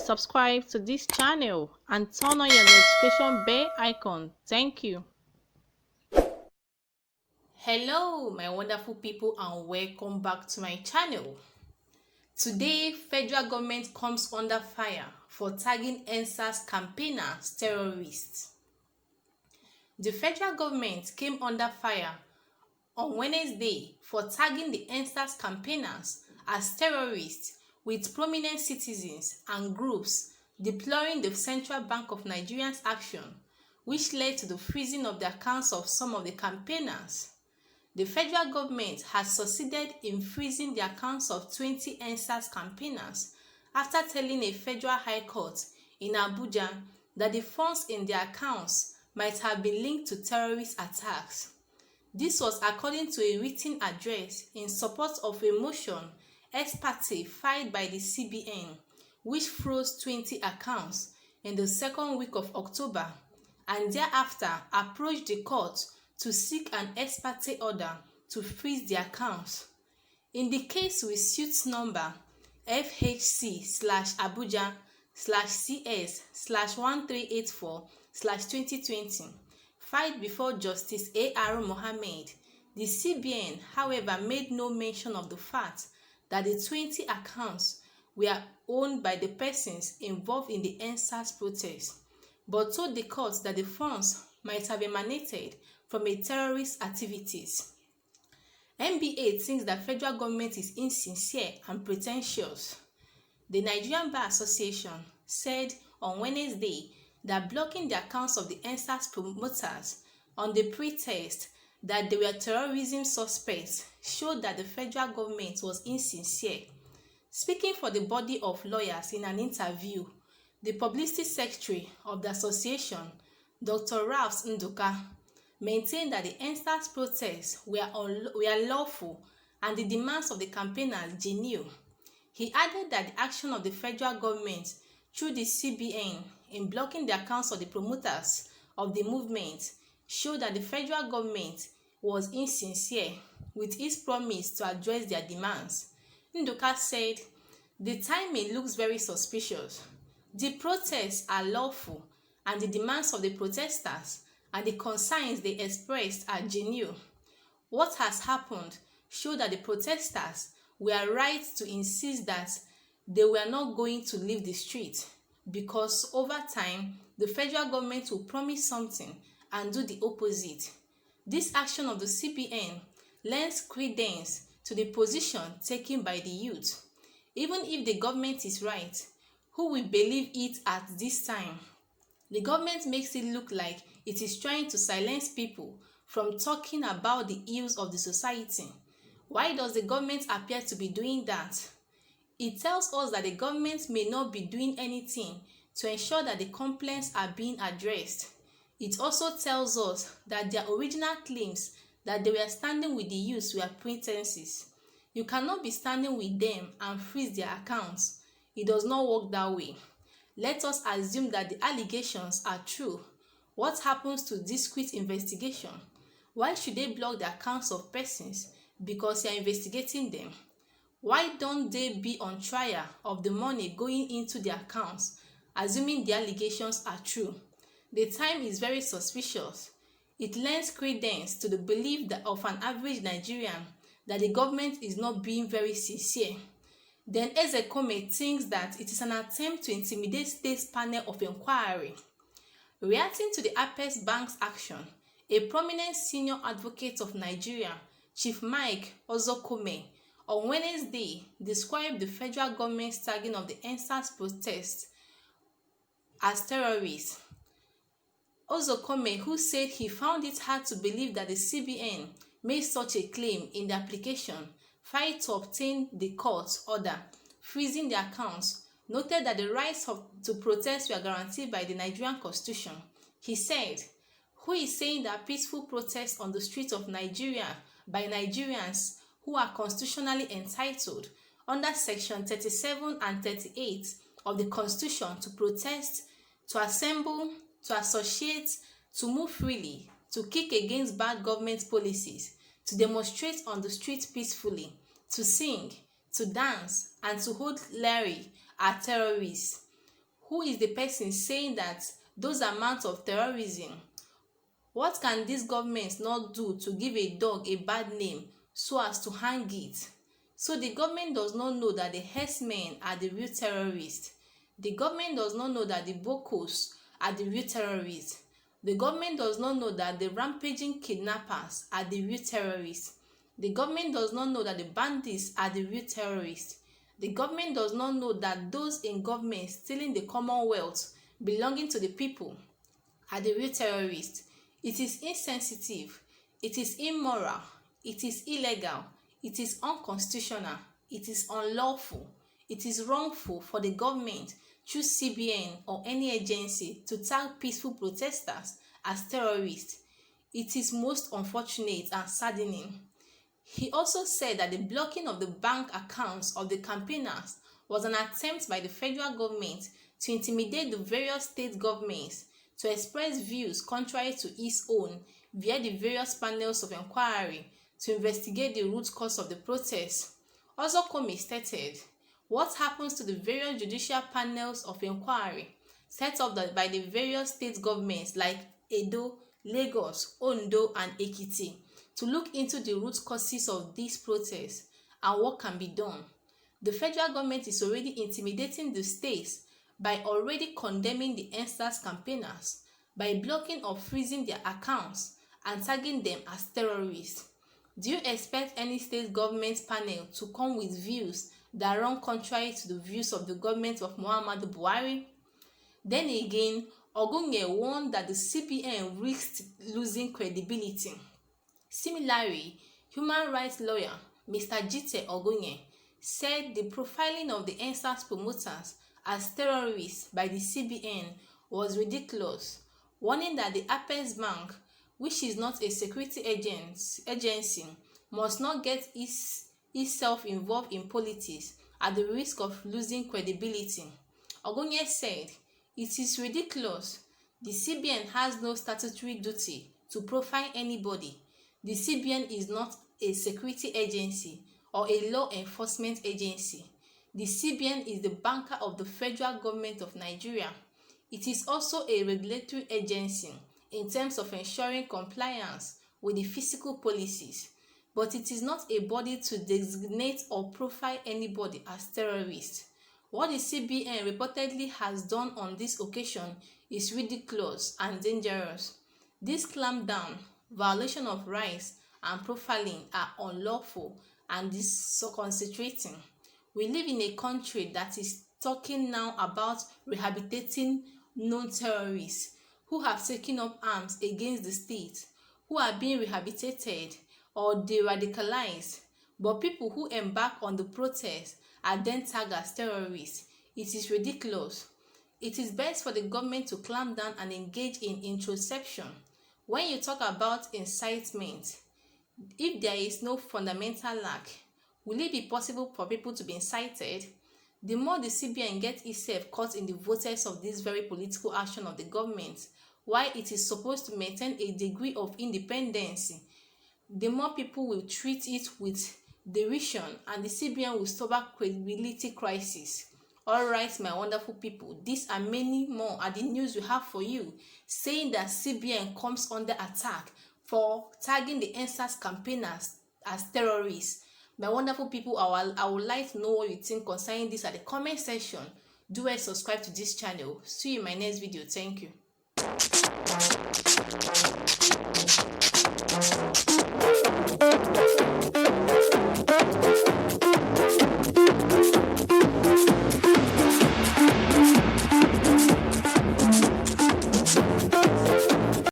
subscribe to this channel and turn on your notification bell icon. Thank you. Hello my wonderful people and welcome back to my channel. Today, federal government comes under fire for tagging EndSARS campaigners terrorists. The federal government came under fire on Wednesday for tagging the EndSARS campaigners as terrorists, with prominent citizens and groups deploring the Central Bank of Nigeria's action, which led to the freezing of the accounts of some of the campaigners. The federal government has succeeded in freezing the accounts of 20 EndSARS campaigners after telling a federal high court in Abuja that the funds in their accounts might have been linked to terrorist attacks. This was according to a written address in support of a motion ex parte filed by the CBN, which froze 20 accounts in the second week of October and thereafter approached the court to seek an ex parte order to freeze the accounts. In the case with suit number FHC/Abuja/CS/1384/2020, filed before Justice A.R. Mohammed, the CBN, however, made no mention of the fact that the 20 accounts were owned by the persons involved in the EndSARS protest, but told the court that the funds might have emanated from a terrorist activities. NBA thinks that federal government is insincere and pretentious. The Nigerian Bar Association said on Wednesday that blocking the accounts of the EndSARS promoters on the pretext that they were terrorism suspects showed that the federal government was insincere. Speaking for the body of lawyers in an interview, the publicity secretary of the association, Dr. Rrørïsts maintained that the EndSARS protests were lawful and the demands of the campaigners genuine. He added that the action of the federal government through the CBN in blocking the accounts of the promoters of the movement showed that the federal government was insincere with its promise to address their demands. Nduka said, "The timing looks very suspicious. The protests are lawful and the demands of the protesters and the concerns they expressed are genuine. What has happened showed that the protesters were right to insist that they were not going to leave the street, because over time the federal government will promise something and do the opposite. This action of the CBN lends credence to the position taken by the youth. Even if the government is right, who will believe it at this time? The government makes it look like it is trying to silence people from talking about the ills of the society. Why does the government appear to be doing that? It tells us that the government may not be doing anything to ensure that the complaints are being addressed. It also tells us that their original claims that they were standing with the youth were pretenses. You cannot be standing with them and freeze their accounts. It does not work that way. Let us assume that the allegations are true. What happens to discreet investigation? Why should they block the accounts of persons because they are investigating them? Why don't they be on trial of the money going into their accounts, assuming the allegations are true? The time is very suspicious. It lends credence to the belief that of an average Nigerian that the government is not being very sincere. Then Ezekome thinks that it is an attempt to intimidate state's panel of inquiry. Reacting to the Apex Bank's action, a prominent senior advocate of Nigeria, Chief Mike Ozokome, on Wednesday described the federal government's tagging of the EndSARS protests as terrorists. Ozokome, who said he found it hard to believe that the CBN made such a claim in the application filed to obtain the court order freezing the accounts, noted that the rights to protest were guaranteed by the Nigerian Constitution. He said, "Who is saying that peaceful protests on the streets of Nigeria by Nigerians who are constitutionally entitled under Section 37 and 38 of the Constitution to protest, to assemble, to associate, to move freely, to kick against bad government policies, to demonstrate on the street peacefully, to sing, to dance, and to hold rally are terrorists? Who is the person saying that those amounts of terrorism? What can these governments not do to give a dog a bad name so as to hang it? So the government does not know that the herdsmen are the real terrorists. The government does not know that the Bokos are the real terrorists. The government does not know that the rampaging kidnappers are the real terrorists. The government does not know that the bandits are the real terrorists. The government does not know that those in government stealing the commonwealth belonging to the people are the real terrorists. It is insensitive, it is immoral, it is illegal, it is unconstitutional, it is unlawful, it is wrongful for the government through CBN or any agency to tag peaceful protesters as terrorists. It is most unfortunate and saddening. He also said that the blocking of the bank accounts of the campaigners was an attempt by the federal government to intimidate the various state governments to express views contrary to its own via the various panels of inquiry to investigate the root cause of the protest. Also, Comey stated, what happens to the various judicial panels of inquiry set up by the various state governments like Edo, Lagos, Ondo, and Ekiti to look into the root causes of these protests and what can be done? The federal government is already intimidating the states by already condemning the EndSARS campaigners, by blocking or freezing their accounts and tagging them as terrorists. Do you expect any state government panel to come with views that run contrary to the views of the government of Muhammadu Buhari? Then again, Ogunye warned that the CBN risked losing credibility. Similarly, human rights lawyer Mr. Jite Ogunye said the profiling of the EndSARS promoters as terrorists by the CBN was ridiculous, warning that the Apex Bank, which is not a security agency, must not get itself involved in politics at the risk of losing credibility. Ogunye said, it is ridiculous. The CBN has no statutory duty to profile anybody. The CBN is not a security agency or a law enforcement agency. The CBN is the banker of the federal government of Nigeria. It is also a regulatory agency in terms of ensuring compliance with the fiscal policies, but it is not a body to designate or profile anybody as terrorists. What the CBN reportedly has done on this occasion is ridiculous and dangerous. This clampdown, violation of rights, and profiling are unlawful and disconcentrating. We live in a country that is talking now about rehabilitating known terrorists who have taken up arms against the state, who are being rehabilitated or de-radicalized, but people who embark on the protest are then tagged as terrorists. It is ridiculous. It is best for the government to clamp down and engage in introspection. When you talk about incitement, if there is no fundamental lack, will it be possible for people to be incited? The more the CBN gets itself caught in the vortex of this very political action of the government, while it is supposed to maintain a degree of independence, the more people will treat it with derision and the CBN will suffer credibility crisis. Alright, my wonderful people, these and many more are the news we have for you, saying that CBN comes under attack for tagging the EndSARS campaigners as terrorists. My wonderful people, I would like to know what you think concerning this at the comment section. Do subscribe to this channel. See you in my next video. Thank you.